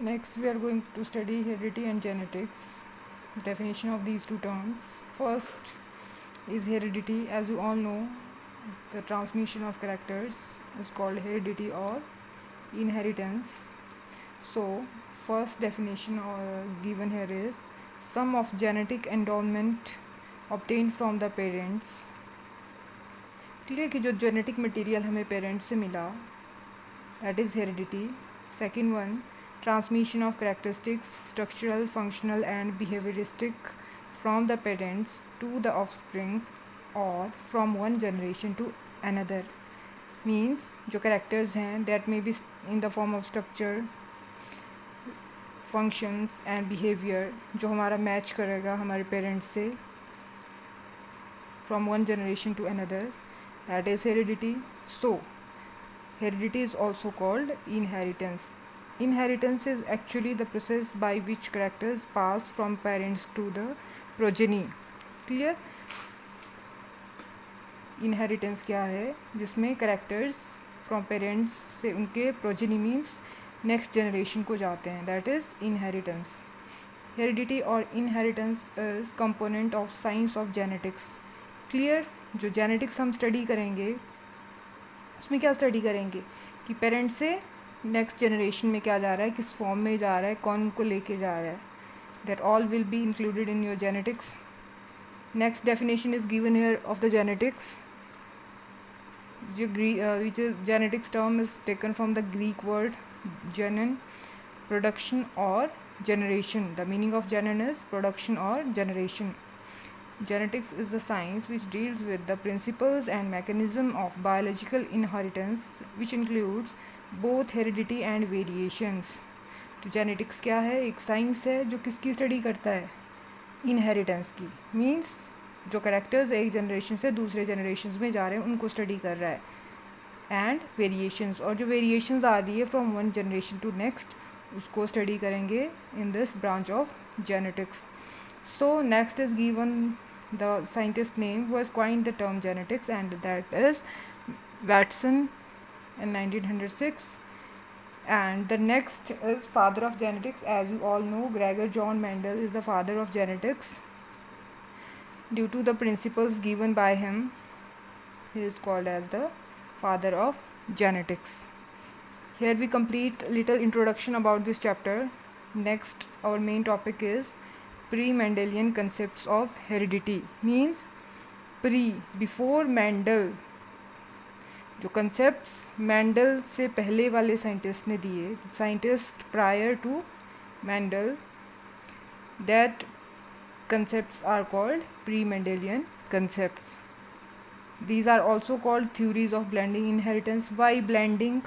Next, we are going to study heredity and genetics. Definition of these two terms. First is heredity. As you all know, the transmission of characters is called heredity or inheritance. So, first definition given here is sum of genetic endowment obtained from the parents. Clear कि जो genetic material हमें parents से मिला that is heredity. Second one, transmission of characteristics, structural, functional and behavioristic from the parents to the offspring or from one generation to another. Means जो characters हैं that may be in the form of structure, functions and behavior जो हमारा match करेगा हमारे parents से from one generation to another, that is heredity. So heredity is also called inheritance. Inheritance is actually the process by which characters pass from parents to the progeny. Clear? Inheritance क्या है? जिसमें characters from parents से उनके progeny means next generation को जाते हैं. That is inheritance. Heredity और inheritance is component of science of genetics. Clear? जो genetics हम study करेंगे उसमें क्या स्टडी करेंगे कि पेरेंट्स से नेक्स्ट जनरेशन में क्या जा रहा है, किस फॉर्म में जा रहा है, कौन को लेके जा रहा है. That all will be included in your genetics. Next definition is given here of the genetics. which is genetics term is taken from the Greek word genon, production or generation. The meaning of genon is production or generation. Genetics is the science which deals with the principles and mechanism of biological inheritance, which includes both heredity and variations. तो genetics क्या है? एक science है जो किसकी study करता है? Inheritance की. मीन्स जो करेक्टर्स एक जनरेशन से दूसरे जनरेशन में जा रहे हैं उनको स्टडी कर रहा है. एंड वेरिएशंस, और जो वेरिएशंस आ रही है from one generation to next उसको स्टडी करेंगे in this branch of genetics. So next is given the scientist name who has coined the term genetics, and that is Watson in 1906. And the next is father of genetics. As you all know, Gregor John Mendel is the father of genetics. Due to the principles given by him, he is called as the father of genetics. Here we complete a little introduction about this chapter. Next, our main topic is pre-Mendelian concepts of heredity. Means before Mendel, जो concepts Mendel से पहले वाले scientist ने दिए, scientist prior to Mendel, that concepts are called pre-Mendelian concepts. These are also called theories of blending inheritance. Why blending?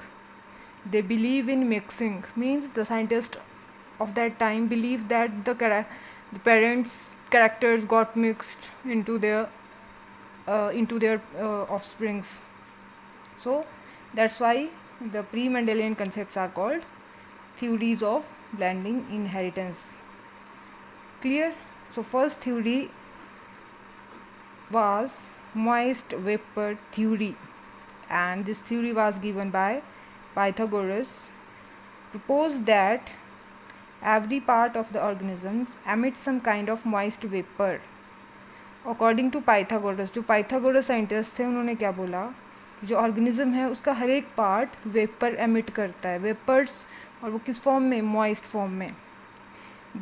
They believe in mixing. Means the scientists of that time believed that the parents' characters got mixed into their offsprings. So that's why the pre-Mendelian concepts are called theories of blending inheritance. Clear? So first theory was moist vapor theory, and this theory was given by Pythagoras. Proposed that every part of the organisms emits some kind of moist vapor. According to Pythagoras, जो Pythagoras scientist थे उन्होंने क्या बोला कि जो organism है उसका हर एक पार्ट वेपर एमिट करता है, वेपर्स, और वो किस फॉर्म में? मॉइस्ट फॉर्म में.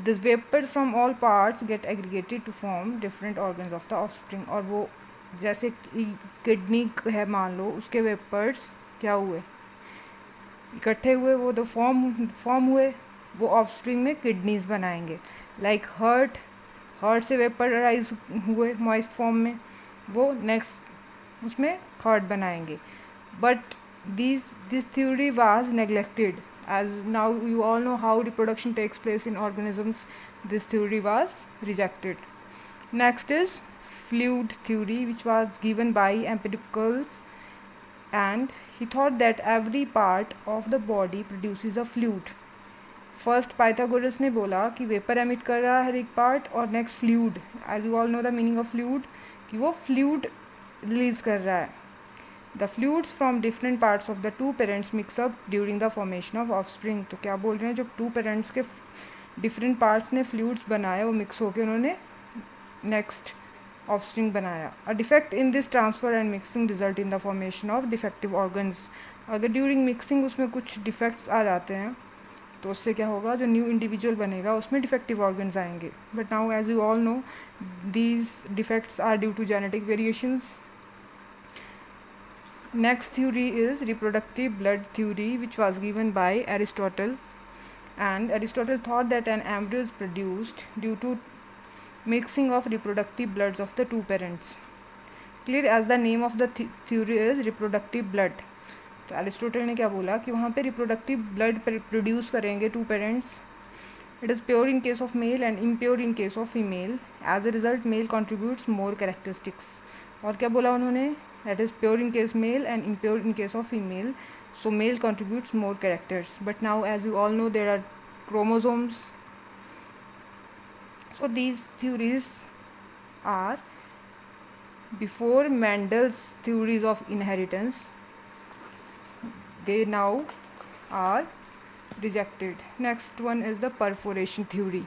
This vapours from all parts get aggregated to form different organs of the offspring. और वो जैसे किडनी है मान लो, उसके वेपर्स क्या हुए? इकट्ठे हुए, वो द फॉर्म हुए, वो ऑफस्प्रिंग में किडनीज बनाएंगे. लाइक हार्ट से वेपराइज हुए मॉइस्ट फॉर्म में, वो नेक्स्ट उसमें हार्ट बनाएंगे. But this theory was neglected. As now you all know how reproduction takes place in organisms. This theory was rejected. Next is fluid theory, which was given by Empedocles, and he thought that every part of the body produces a fluid. First Pythagoras ने बोला कि vapour emit कर रहा है हर एक part, और next fluid. As you all know the meaning of fluid, कि वो फ्लूइड रिलीज कर रहा है. The fluids from different parts of the two parents mix up during the formation of offspring. तो क्या बोल रहे हैं, जब टू पेरेंट्स के डिफरेंट पार्ट्स ने फ्लूइड्स बनाए, वो मिक्स होकर उन्होंने नेक्स्ट ऑफस्प्रिंग बनाया। A defect in this transfer and mixing result in the formation of defective organs. अगर ड्यूरिंग मिक्सिंग उसमें कुछ डिफेक्ट्स आ जाते हैं तो उससे क्या होगा, जो न्यू इंडिविजुअल बनेगा उसमें डिफेक्टिव ऑर्गन्स आएंगे। But now as you all know these defects are due to genetic variations. Next theory is reproductive blood theory, which was given by Aristotle. And Aristotle thought that an embryo is produced due to mixing of reproductive bloods of the two parents. Clear? As the name of the theory is reproductive blood. तो Aristotle ने क्या बोला कि वहाँ पे reproductive blood produce करेंगे two parents. It is pure in case of male and impure in case of female. As a result male contributes more characteristics. और क्या बोला उन्होंने, that is pure in case male and impure in case of female. So male contributes more characters. But now as you all know there are chromosomes. So these theories are before Mendel's theories of inheritance. They now are rejected. Next one is the perforation theory.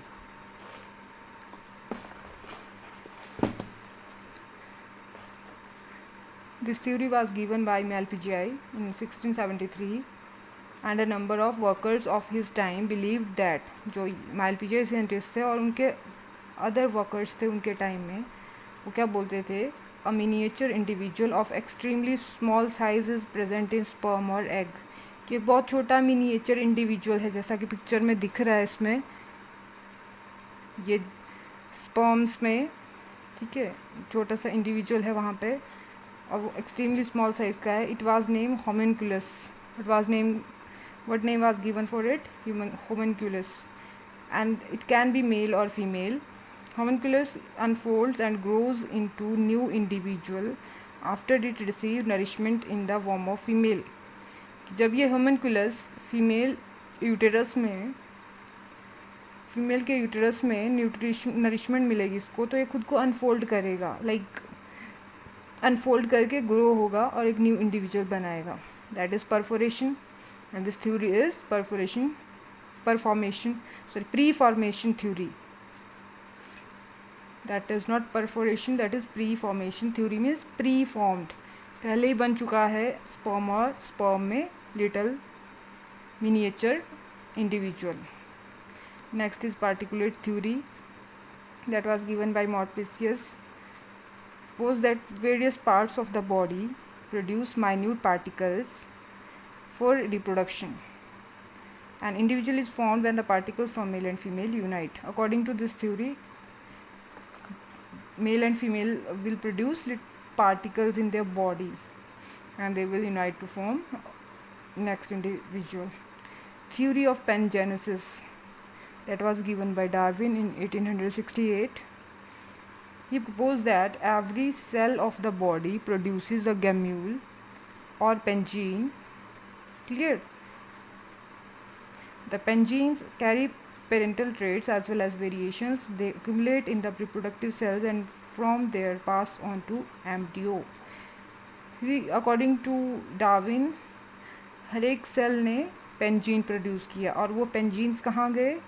This theory was given by Malpighi in 1673 and a number of workers of his time believed that जो Malpighi scientist थे और उनके other workers थे उनके time में, वो क्या बोलते थे, a miniature individual of extremely small size is present in sperm or egg. कि एक बहुत छोटा मिनिएचर इंडिविजुअल है, जैसा कि पिक्चर में दिख रहा है इसमें, ये स्पर्म्स में, ठीक है, छोटा सा इंडिविजुअल है वहाँ पे और वो एक्सट्रीमली स्मॉल साइज़ का है. It was name homunculus. It was name, what name was given for it, homunculus, and it can be male or female. Homunculus unfolds and grows into new individual after it receives nourishment in the womb of female. जब ये homunculus female के uterus में nourishment मिलेगी इसको, तो ये खुद को अनफोल्ड करेगा, लाइक अनफोल्ड करके ग्रो होगा और एक न्यू इंडिविजुअल बनाएगा. That is perforation and this theory is pre-formation theory. That is not perforation, that is pre-formation theory. means pre-formed, पहले ही बन चुका है स्पर्म और स्पर्म में little miniature individual. Next is particulate theory that was given by Morpheus. Suppose that various parts of the body produce minute particles for reproduction. An individual is formed when the particles from male and female unite. According to this theory, male and female will produce particles in their body and they will unite to form next individual. Theory of pangenesis, that was given by Darwin in 1868. He proposed that every cell of the body produces a gamete or pangene. Clear? The pangenes carry parental traits as well as variations. They accumulate in the reproductive cells and from there pass on to embryo. According to Darwin, हर एक cell ने पेंजीन produce किया और वो pangenes कहाँ गए,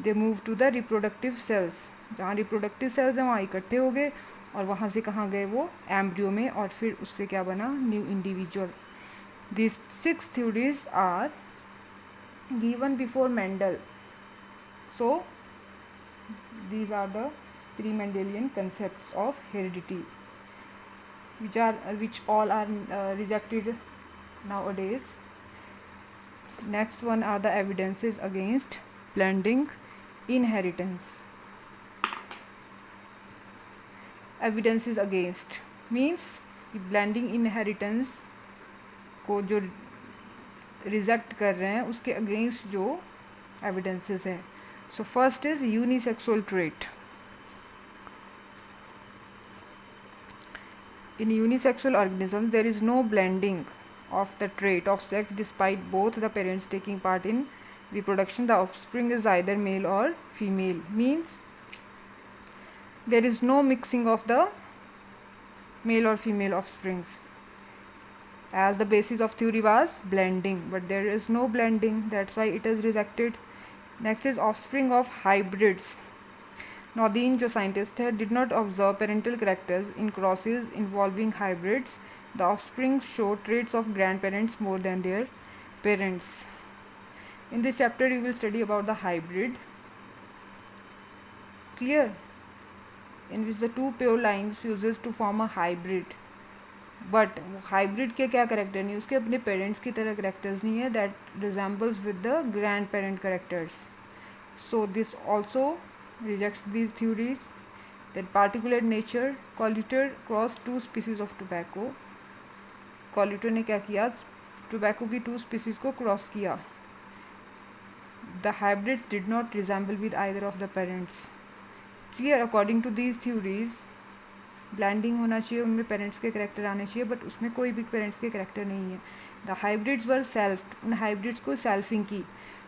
they move to the reproductive cells. जहाँ reproductive cells हैं वहाँ इकट्ठे हो गए और वहाँ से कहाँ गए, वो एम्ब्रियो में, और फिर उससे क्या बना, new individual. This 6 theories are given before Mendel. So these are the pre-Mendelian concepts of heredity, which all are rejected nowadays. Next one are the evidences against blending inheritance. Evidences against means blending inheritance को जो reject कर रहे हैं उसके against जो evidences है. So first is unisexual trait. In unisexual organisms, there is no blending of the trait of sex despite both the parents taking part in reproduction. The offspring is either male or female. Means there is no mixing of the male or female offsprings. as the basis of theory was blending, but there is no blending, that's why it is rejected. Next is offspring of hybrids. Nodine जो scientist है did not observe parental characters in crosses involving hybrids. The offspring show traits of grandparents more than their parents. In this chapter you will study about the hybrid, clear, in which the two pure lines fuses to form a hybrid. But hybrid के क्या character नहीं, उसके अपने parents की तरह characters नहीं है, that resembles with the grandparent characters. So this also rejects these theories. That particular nature, Koelreuter cross 2 species of tobacco. Koelreuter ने क्या किया, टोबैको की 2 स्पीसीज को क्रॉस किया. The hybrid did not resemble with either of the parents. Clear. According to these theories blending होना चाहिए, उनमें parents के करेक्टर आने चाहिए, बट उसमें कोई भी पेरेंट्स के करेक्टर नहीं है. द हाइब्रिड्स वर सेल्फ, उन हाइब्रिड्स को सेल्फिंग की.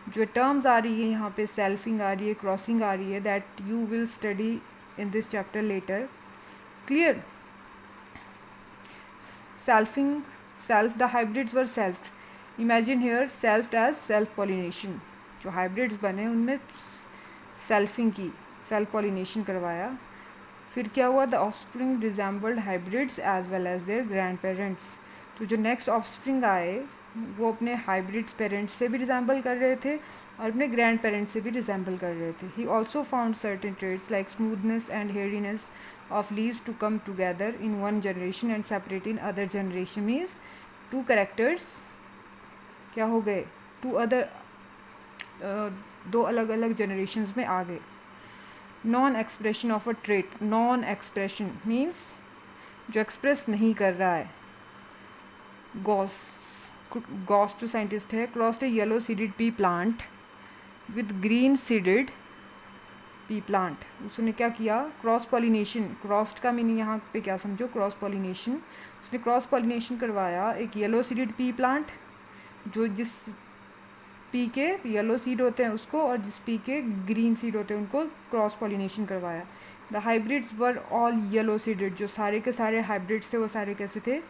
जो टर्म्स आ रही है यहाँ पे, सेल्फिंग आ रही है, क्रॉसिंग आ रही है, that you will study in this chapter later. Clear. Selfing, self, the hybrids were self. Imagine here self as self pollination. जो हाइब्रिड्स बने उनमें सेल्फिंग की, सेल्फ पॉलिनेशन करवाया. फिर क्या हुआ, the offspring resembled hybrids as well as their grand parents. तो जो नेक्स्ट ऑफस्प्रिंग आए वो अपने हाइब्रिड्स पेरेंट्स से भी रिजेंबल कर रहे थे और अपने ग्रैंड पेरेंट्स से भी रिजेंबल कर रहे थे. He also found certain traits like smoothness and hairiness of leaves to come together in one generation and separate in other generation. Means 2 characters क्या हो गए, 2 अलग अलग जनरेशन्स में आ गए. Non expression of a trait. Non expression means जो express नहीं कर रहा है. गॉस जो साइंटिस्ट है, crossed A yellow seeded P plant with green seeded P plant. उसने क्या किया, क्रॉस पॉलिनेशन. क्रॉस्ड का मीनिंग यहाँ पे क्या समझो, क्रॉस पॉलिनेशन. उसने क्रॉस पॉलिनेशन करवाया एक येलो सीडेड पी प्लांट, जो जिस पी के येलो सीड होते हैं उसको, और जिस पी के ग्रीन सीड होते हैं उनको क्रॉस पॉलिनेशन करवाया. The hybrids were all yellow seeded. जो सारे के सारे हाइब्रिड्स थे वो सारे कैसे थे,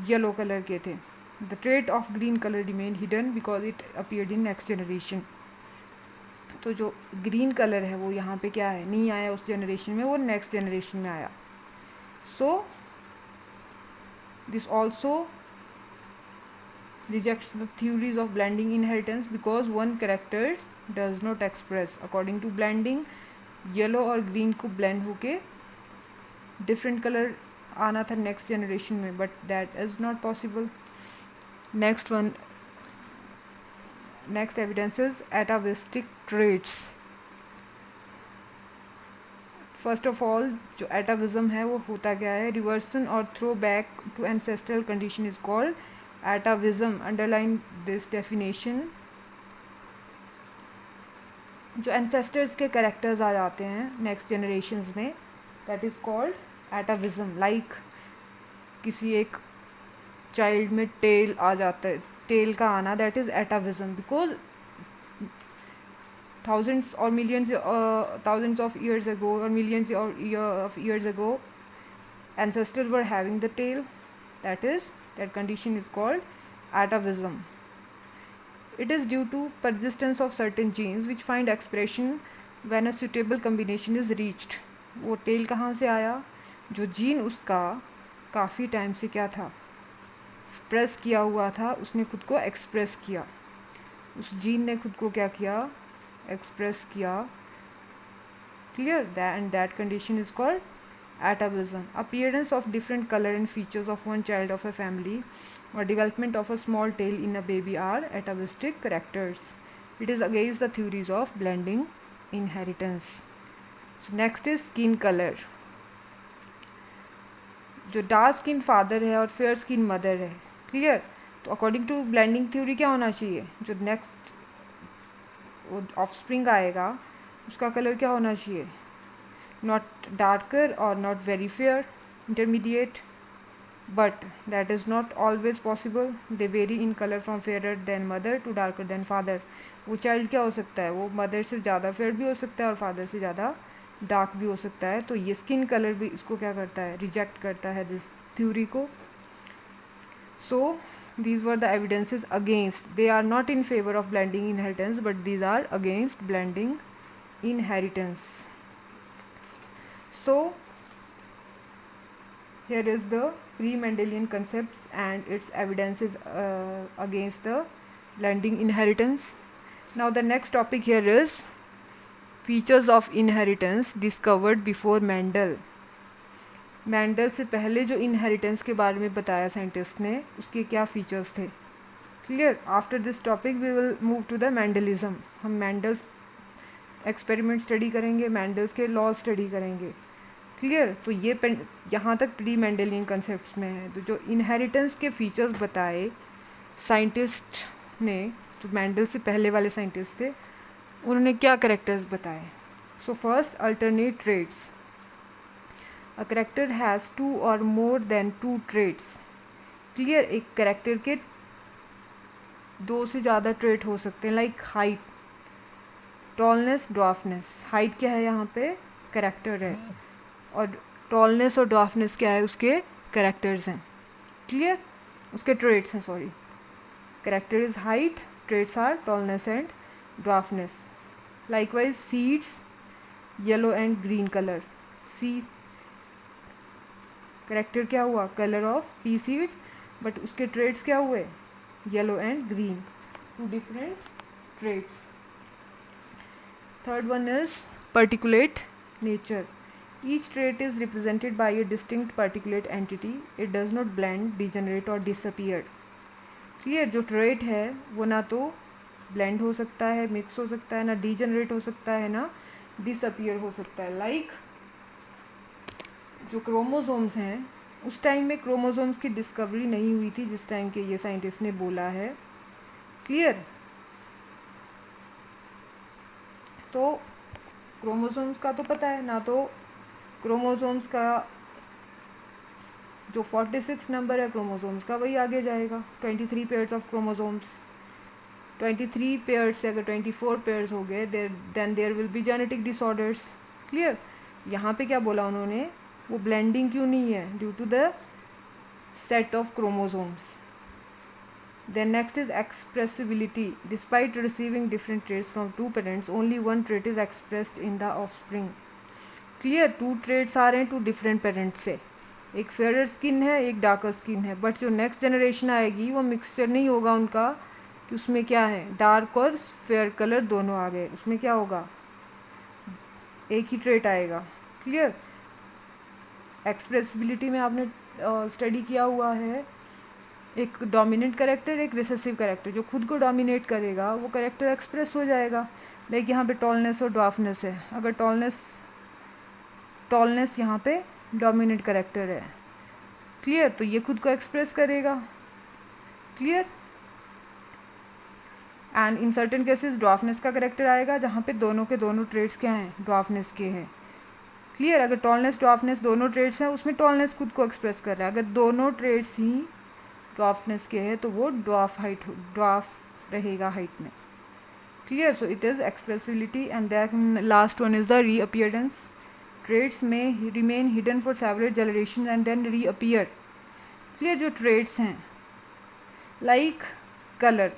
येलो कलर के थे. The trait of green colour remain hidden because it appeared in next generation. तो जो ग्रीन कलर है वो यहाँ पे क्या है, नहीं आया उस जनरेशन में, वो नेक्स्ट जनरेशन में आया. सो this also rejects the theories of blending inheritance because one character does not express. According to blending, yellow और ग्रीन को ब्लेंड होके डिफरेंट कलर आना था नेक्स्ट जनरेशन में, but that is not possible. Next evidence is atavistic traits. First of all जो atavism है वो होता क्या है, reversion or throw back to ancestral condition is called atavism. Underline this definition. जो ancestors के characters आ जाते हैं next generations में, that is called atavism. Like किसी एक child में tail आ जाता है, tail का आना, that is atavism. Because thousands or millions thousands of years ago or millions of years ago ancestors were having the tail. That condition is called atavism. It is due to persistence of certain genes which find expression when a suitable combination is reached. वो tell कहाँ से आया, जो gene उसका काफ़ी time से क्या था, एक्सप्रेस किया हुआ था, उसने खुद को एक्सप्रेस किया. उस जीन ने खुद को क्या किया, एक्सप्रेस किया. Clear. And that condition is called atavism. Appearance of different color and features of one child of a family or development of a small tail in a baby are atavistic characters. It is against the theories of blending inheritance. So next is skin color. जो dark skin father है और fair skin mother है. Clear. तो according to blending theory क्या होना चाहिए, जो next offspring आएगा उसका कलर क्या होना चाहिए, not darker or not very fair, intermediate, but that is not always possible. They vary in color from fairer than mother to darker than father. वो चाइल्ड क्या हो सकता है, वो मदर से ज़्यादा फेयर भी हो सकता है और फादर से ज़्यादा डार्क भी हो सकता है. तो ये स्किन कलर भी इसको क्या करता है, रिजेक्ट करता है दिस थ्योरी को. So these were the evidences against. They are not in favor of blending inheritance, but these are against blending inheritance. So here is the pre-Mendelian concepts and its evidences against the blending inheritance. Now the next topic here is features of inheritance discovered before Mendel. Mendel से पहले जो inheritance के बारे में बताया scientist ने, उसके क्या फीचर्स थे. Clear. After this topic we will move to the Mendelism. हम मैंडल्स एक्सपेरिमेंट स्टडी करेंगे, मैंडल्स के लॉ स्टडी करेंगे. क्लियर. तो ये यहाँ तक प्री मैंडलियन कंसेप्ट्स में है. तो जो इनहेरिटेंस के फीचर्स बताए साइंटिस्ट ने, जो मैंडल से पहले वाले साइंटिस्ट थे, उन्होंने क्या करेक्टर्स बताए. So first, alternate traits. A character has two or more than two traits. Clear. एक करेक्टर के दो से ज़्यादा ट्रेट हो सकते हैं, like height, tallness, dwarfness. Height क्या है यहाँ पे, करेक्टर है, और टॉलनेस और ड्वार्फनेस क्या है, उसके करेक्टर्स हैं. क्लियर. उसके ट्रेट्स हैं, sorry. Character is height, traits are tallness and dwarfness. Likewise seeds, yellow and green colour. See character क्या हुआ, colour of pea seeds, but उसके ट्रेड्स क्या हुए, yellow and green. Two different traits. Third one is particulate nature. Each trait is represented by a distinct particulate entity. It does not blend, degenerate or disappear. Clear. जो trait है वो ना तो blend हो सकता है, मिक्स हो सकता है, ना डीजनरेट हो सकता है, ना डिसअपियर हो सकता है. लाइक जो क्रोमोसोम्स हैं, उस टाइम में क्रोमोसोम्स की डिस्कवरी नहीं हुई थी जिस टाइम के ये साइंटिस्ट ने बोला है. क्लियर. तो क्रोमोसोम्स का तो पता है ना, तो क्रोमोसोम्स का जो 46 नंबर है क्रोमोसोम्स का, वही आगे जाएगा. 23 पेयर्स ऑफ क्रोमोसोम्स. 23 पेयर्स से अगर 24 पेयर्स हो गए, then there will be genetic disorders. Clear. यहाँ पे क्या बोला उन्होंने, वो ब्लेंडिंग क्यों नहीं है, due to the set of chromosomes. Then next is expressibility. Despite receiving different traits from two parents, only one trait is expressed in the offspring. Clear. Two traits आ रहे हैं टू डिफरेंट पेरेंट्स से. एक fair skin है, एक darker skin है, but जो next generation आएगी वो मिक्सचर नहीं होगा उनका, कि उसमें क्या है, डार्क और फेयर कलर दोनों आ गए. उसमें क्या होगा, एक ही ट्रेट आएगा. क्लियर. एक्सप्रेसिबिलिटी में आपने स्टडी किया हुआ है, एक डोमिनेंट करेक्टर, एक रिसेसिव करेक्टर. जो खुद को डोमिनेट करेगा वो करेक्टर एक्सप्रेस हो जाएगा. लाइक यहाँ पे टॉलनेस और ड्वार्फनेस है. अगर टॉलनेस यहाँ पे डोमिनेंट करेक्टर है. क्लियर. तो ये खुद को एक्सप्रेस करेगा. Clear. And in certain cases dwarfness का करेक्टर आएगा, जहाँ पे दोनों के दोनों ट्रेड्स क्या हैं, ड्वार्फनेस के हैं. क्लियर. अगर टॉलनेस ड्वार्फनेस दोनों ट्रेड्स हैं, उसमें टॉलनेस खुद को एक्सप्रेस कर रहा है. अगर दोनों ट्रेड्स ही ड्वार्फनेस के हैं तो वो ड्वार्फ रहेगा हाइट में. Clear. So it is expressibility. And then last one is the reappearance. Traits में remain hidden for several generation and then reappear. Clear. जो ट्रेड्स हैं, लाइक कलर,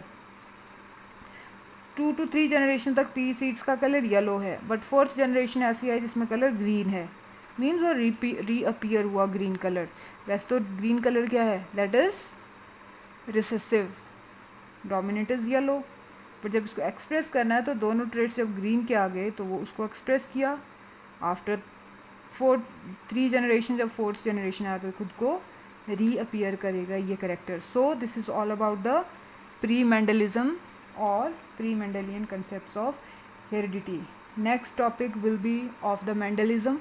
2 to 3 जनरेशन तक पी सीड्स का colour yellow है, but 4th generation ऐसी है जिसमें colour green है. मीन्स वो रीअपियर हुआ ग्रीन कलर. वैसे तो ग्रीन कलर क्या है, that is recessive. Dominant is yellow, but जब इसको एक्सप्रेस करना है तो दोनों ट्रेड्स जब ग्रीन के आ गए तो वो उसको एक्सप्रेस किया. आफ्टर 3 जनरेशन, जब 4th जनरेशन आया तो खुद को रीअपियर करेगा ये character. So this is all about the pre Mendelism or pre-Mendelian concepts of heredity. Next topic will be of the Mendelism.